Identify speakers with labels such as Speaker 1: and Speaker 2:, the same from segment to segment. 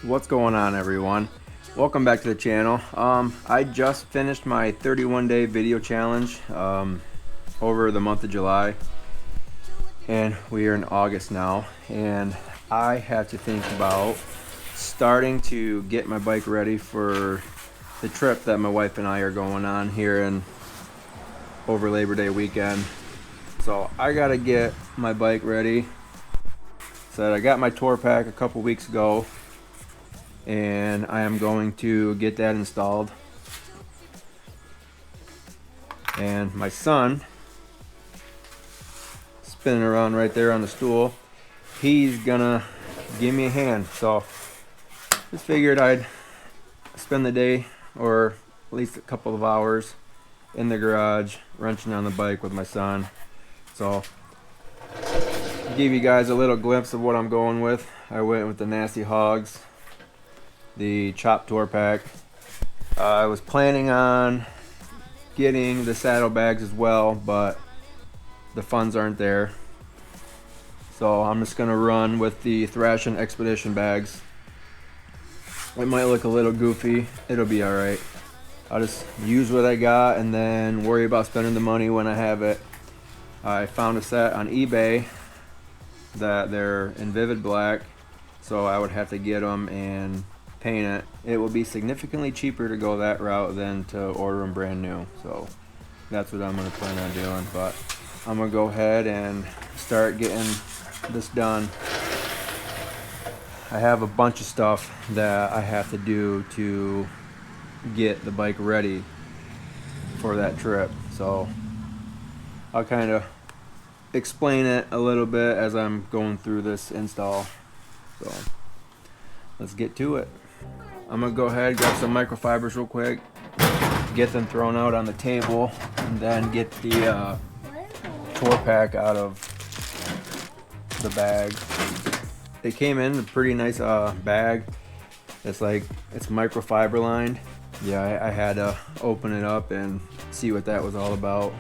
Speaker 1: What's going on, everyone? Welcome back to the channel. I just finished my 31-day video challenge over the month of July, and we are in August now, and I have to think about starting to get my bike ready for the trip that my wife and I are going on here in over Labor Day weekend. So I gotta get my bike ready. So I got my tour pack a couple weeks ago, and I am going to get that installed. And my son, spinning around right there on the stool, he's gonna give me a hand. So just figured I'd spend the day, or at least a couple of hours, in the garage wrenching on the bike with my son. So give you guys a little glimpse of what I'm going with. I went with the Nasty Hogs, the Chop Tour Pack. I was planning on getting the saddlebags as well, but the funds aren't there. So I'm just gonna run with the Thrashing Expedition bags. It might look a little goofy. It'll be alright. I'll just use what I got and then worry about spending the money when I have it. I found a set on eBay that they're in vivid black, so I would have to get them and paint it. It will be significantly cheaper to go that route than to order them brand new. So that's what I'm going to plan on doing. But I'm going to go ahead and start getting this done. I have a bunch of stuff that I have to do to get the bike ready for that trip. So I'll kind of explain it a little bit as I'm going through this install. So let's get to it. I'm gonna go ahead, grab some microfibers real quick, get them thrown out on the table, and then get the tour pack out of the bag. It came in a pretty nice bag. It's microfiber lined. Yeah, I had to open it up and see what that was all about.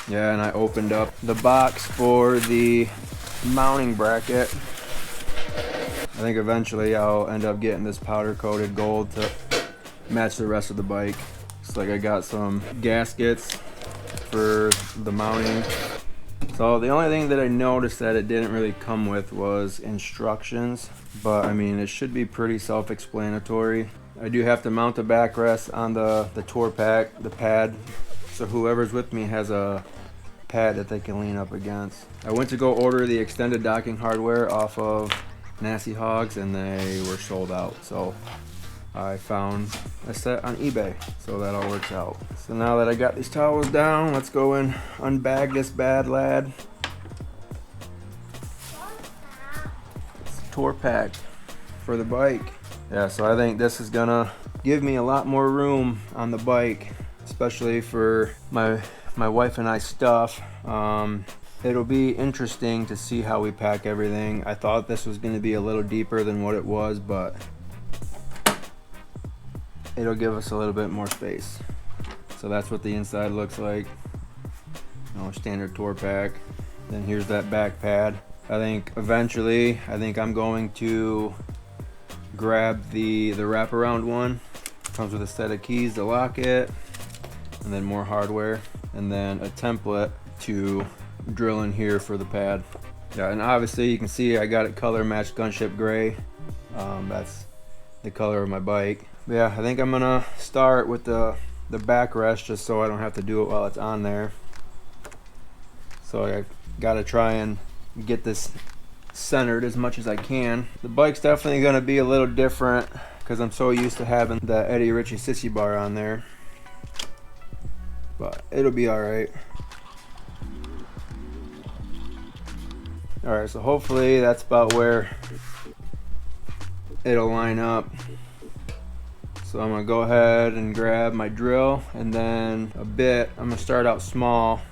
Speaker 1: Yeah, and I opened up the box for the mounting bracket. I think eventually I'll end up getting this powder coated gold to match the rest of the bike. It's like I got some gaskets for the mounting. So the only thing that I noticed that it didn't really come with was instructions, but I mean, it should be pretty self-explanatory. I do have to mount the backrest on the tour pack, the pad, so whoever's with me has a pad that they can lean up against. I went to go order the extended docking hardware off of Nasty Hogs, and they were sold out. So I found a set on eBay, so that all works out. So now that I got these towels down, let's go and unbag this bad lad. It's a tour pack for the bike. Yeah, so I think this is gonna give me a lot more room on the bike, especially for my wife and I stuff. It'll be interesting to see how we pack everything. I thought this was going to be a little deeper than what it was, but it'll give us a little bit more space. So that's what the inside looks like. Standard tour pack. Then here's that back pad. I think eventually, I'm going to grab the wraparound one. Comes with a set of keys to lock it, and then more hardware, and then a template to drill in here for the pad. Yeah, and obviously you can see I got it color matched gunship gray. That's the color of my bike. But yeah, I think I'm gonna start with the backrest, just so I don't have to do it while it's on there. So I gotta try and get this centered as much as I can. The bike's definitely gonna be a little different because I'm so used to having the Eddie Ritchie sissy bar on there, but it'll be all right. All right, so hopefully that's about where it'll line up. So I'm gonna go ahead and grab my drill, and then I'm gonna start out small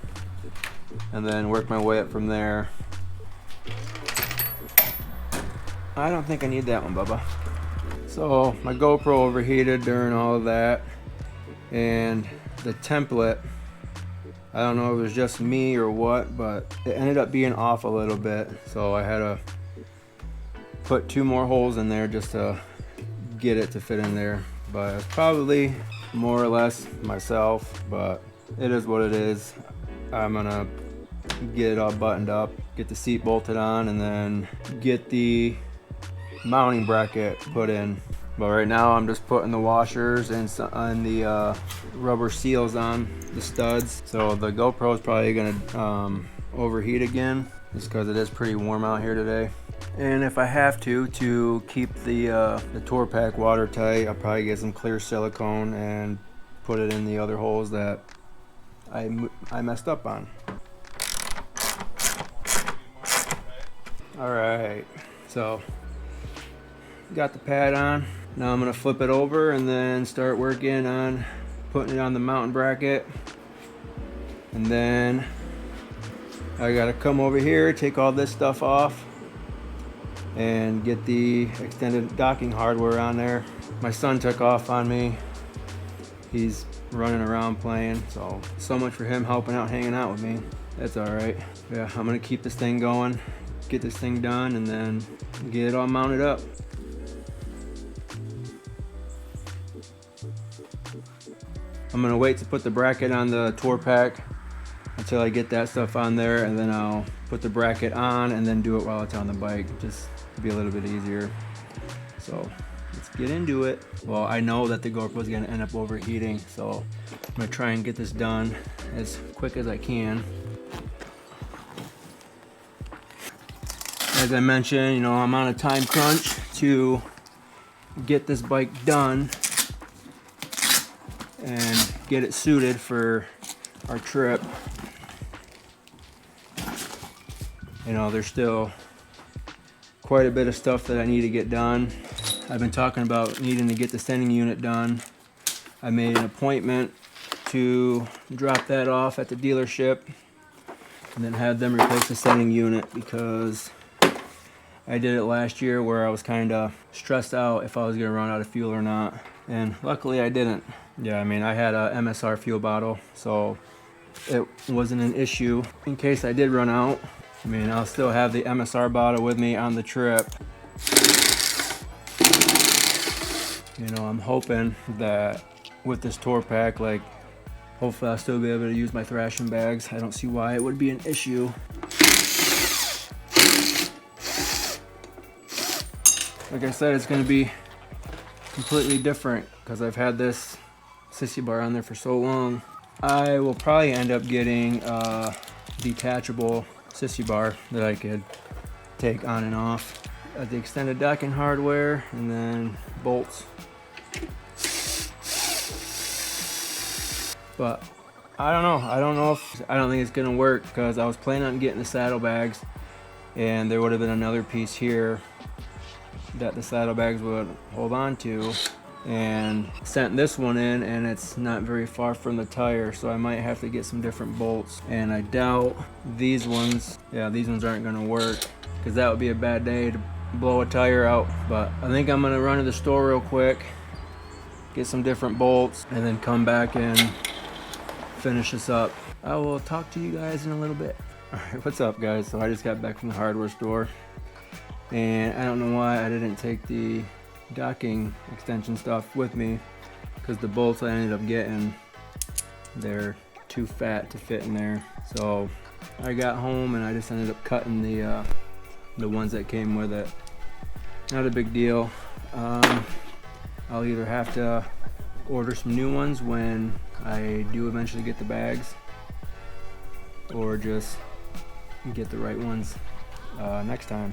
Speaker 1: and then work my way up from there. I don't think I need that one, Bubba. So my GoPro overheated during all of that, and the template, I don't know if it was just me or what, but it ended up being off a little bit. So I had to put 2 more holes in there just to get it to fit in there. But it's probably more or less myself, but it is what it is. I'm gonna get it all buttoned up, get the seat bolted on, and then get the mounting bracket put in. But right now I'm just putting the washers and the rubber seals on the studs. So the GoPro is probably gonna overheat again, just because it is pretty warm out here today. And if I have to keep the tour pack watertight, I'll probably get some clear silicone and put it in the other holes that I messed up on. All right, so got the pad on. Now I'm gonna flip it over and then start working on putting it on the mounting bracket. And then I gotta come over here, take all this stuff off, and get the extended docking hardware on there. My son took off on me. He's running around playing, so much for him helping out, hanging out with me. That's all right. Yeah, I'm gonna keep this thing going, get this thing done, and then get it all mounted up. I'm gonna wait to put the bracket on the tour pack until I get that stuff on there, and then I'll put the bracket on and then do it while it's on the bike, just to be a little bit easier. So let's get into it. Well, I know that the GoPro is gonna end up overheating, so I'm gonna try and get this done as quick as I can. As I mentioned, you know, I'm on a time crunch to get this bike done and get it suited for our trip. You know, there's still quite a bit of stuff that I need to get done. I've been talking about needing to get the sending unit done. I made an appointment to drop that off at the dealership and then have them replace the sending unit, because I did it last year where I was kind of stressed out if I was going to run out of fuel or not, and luckily I didn't. Yeah, I mean, I had a MSR fuel bottle, so it wasn't an issue. In case I did run out, I mean, I'll still have the MSR bottle with me on the trip. You know, I'm hoping that with this tour pack, like, hopefully I'll still be able to use my thrashing bags. I don't see why it would be an issue. Like I said, it's going to be completely different because I've had this sissy bar on there for so long. I will probably end up getting a detachable sissy bar that I could take on and off. The extended docking hardware, and then bolts. But I don't know. I don't think it's gonna work, because I was planning on getting the saddlebags, and there would have been another piece here that the saddlebags would hold on to, and sent this one in, and it's not very far from the tire, so I might have to get some different bolts. And I doubt these ones, yeah, these ones aren't gonna work, because that would be a bad day to blow a tire out. But I think I'm gonna run to the store real quick, get some different bolts, and then come back and finish this up. I will talk to you guys in a little bit. All right, what's up, guys? So I just got back from the hardware store, and I don't know why I didn't take the docking extension stuff with me, because the bolts I ended up getting, they're too fat to fit in there. So I got home and I just ended up cutting the ones that came with it. Not a big deal. I'll either have to order some new ones when I do eventually get the bags, or just get the right ones next time.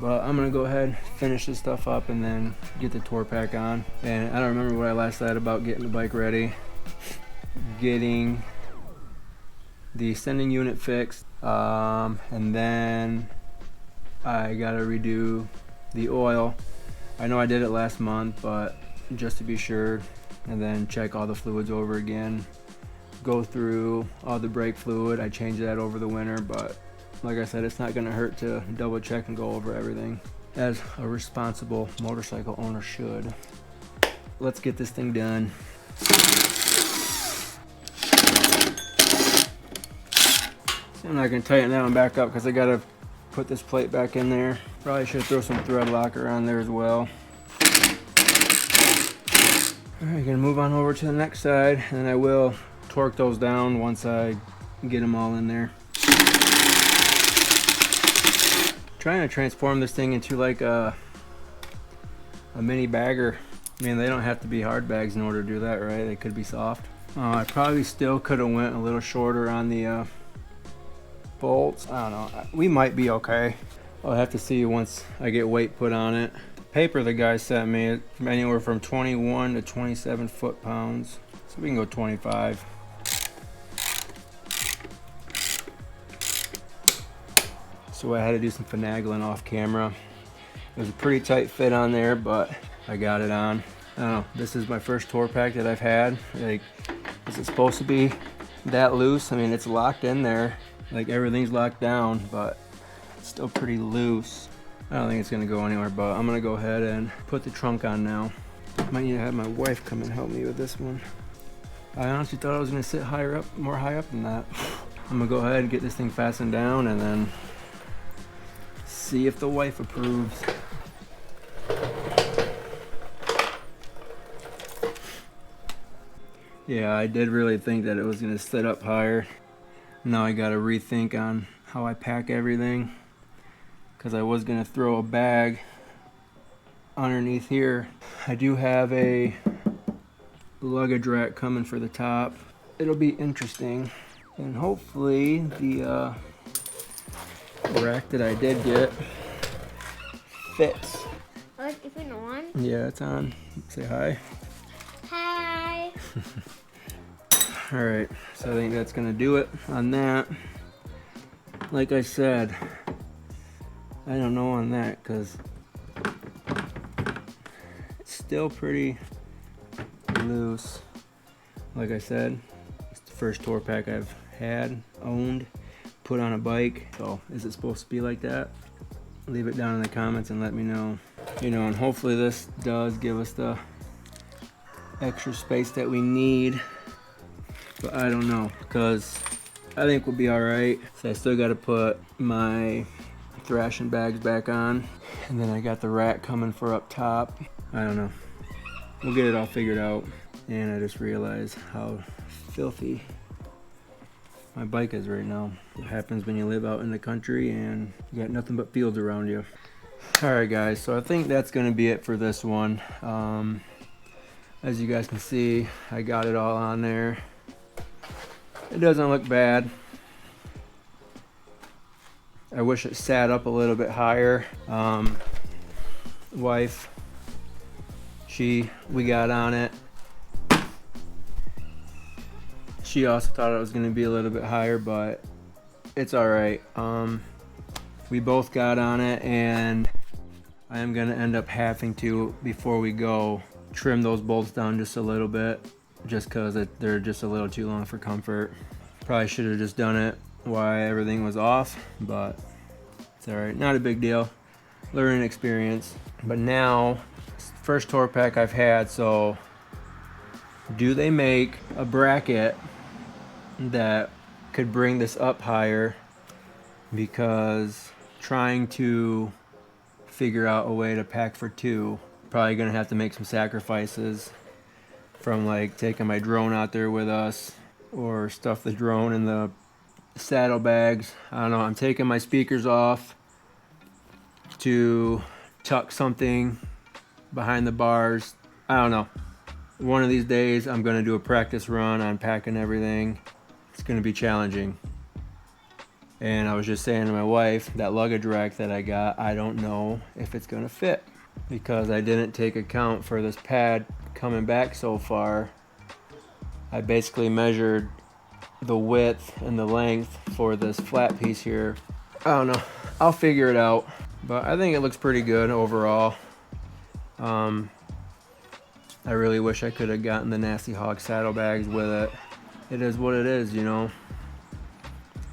Speaker 1: But I'm gonna go ahead, finish this stuff up, and then get the tour pack on. And I don't remember what I last said about getting the bike ready. Getting the sending unit fixed, and then I gotta redo the oil. I know I did it last month, but just to be sure, and then check all the fluids over again. Go through all the brake fluid. I changed that over the winter, but like I said, it's not gonna hurt to double check and go over everything, as a responsible motorcycle owner should. Let's get this thing done. I'm not gonna tighten that one back up because I gotta put this plate back in there. Probably should throw some thread locker on there as well. Alright, gonna move on over to the next side, and I will torque those down once I get them all in there. Trying to transform this thing into like a mini bagger. I mean, they don't have to be hard bags in order to do that, right? They could be soft. I probably still could have went a little shorter on the bolts. I don't know. We might be okay. I'll have to see once I get weight put on it. Paper the guy sent me, it's anywhere from 21 to 27 foot-pounds. So we can go 25. So I had to do some finagling off camera. It was a pretty tight fit on there, but I got it on. I don't know, this is my first tour pack that I've had. Like, is it supposed to be that loose? I mean, it's locked in there. Like, everything's locked down, but it's still pretty loose. I don't think it's gonna go anywhere, but I'm gonna go ahead and put the trunk on now. Might need to have my wife come and help me with this one. I honestly thought I was gonna sit higher up, more high up than that. I'm gonna go ahead and get this thing fastened down and then see if the wife approves. Yeah, I did really think that it was gonna sit up higher. Now I gotta rethink on how I pack everything, because I was gonna throw a bag underneath here. I do have a luggage rack coming for the top. It'll be interesting, and hopefully the rack that I did get fits.
Speaker 2: Oh, is it on?
Speaker 1: Yeah, it's on. Say hi.
Speaker 2: Hi.
Speaker 1: All right, so I think that's gonna do it on that. Like I said, I don't know on that because it's still pretty loose. Like I said, it's the first tour pack I've had, owned, put on a bike. So is it supposed to be like that? Leave it down in the comments and let me know. You know, and hopefully this does give us the extra space that we need. But I don't know, because I think we'll be all right. So I still got to put my thrashing bags back on, and then I got the rack coming for up top. I don't know. We'll get it all figured out. And I just realized how filthy my bike is right now. What happens when you live out in the country and you got nothing but fields around you. All right, guys. So I think that's going to be it for this one. As you guys can see, I got it all on there. It doesn't look bad. I wish it sat up a little bit higher. Wife, we got on it. She also thought it was gonna be a little bit higher, but it's all right. We both got on it, and I am gonna end up having to, before we go, trim those bolts down just a little bit, just because they're just a little too long for comfort. Probably should have just done it while everything was off, but it's all right, not a big deal. Learning experience. But now, first tour pack I've had, so do they make a bracket that could bring this up higher? Because trying to figure out a way to pack for two, probably gonna have to make some sacrifices, from like taking my drone out there with us, or stuff the drone in the saddlebags. I don't know, I'm taking my speakers off to tuck something behind the bars. I don't know. One of these days I'm gonna do a practice run on packing everything. It's gonna be challenging. And I was just saying to my wife, that luggage rack that I got, I don't know if it's gonna fit, because I didn't take account for this pad coming back so far. I basically measured the width and the length for this flat piece here. I don't know, I'll figure it out, but I think it looks pretty good overall. I really wish I could have gotten the Nasty Hog saddlebags with it. It is what it is, you know.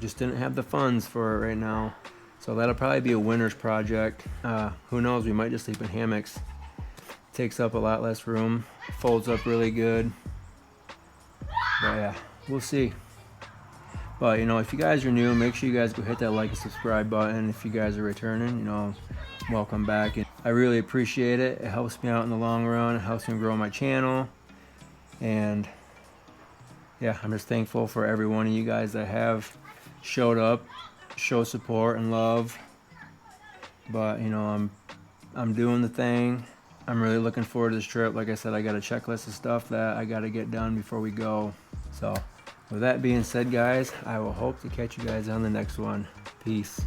Speaker 1: Just didn't have the funds for it right now. So that'll probably be a winter's project. Who knows, we might just sleep in hammocks. Takes up a lot less room, folds up really good. But yeah, we'll see. But you know, if you guys are new, make sure you guys go hit that like and subscribe button. If you guys are returning, you know, welcome back. And I really appreciate it. It helps me out in the long run. It helps me grow my channel. And yeah, I'm just thankful for every one of you guys that have showed up, show support and love. But you know, I'm doing the thing. I'm really looking forward to this trip. Like I said, I got a checklist of stuff that I got to get done before we go. So with that being said, guys, I will hope to catch you guys on the next one. Peace.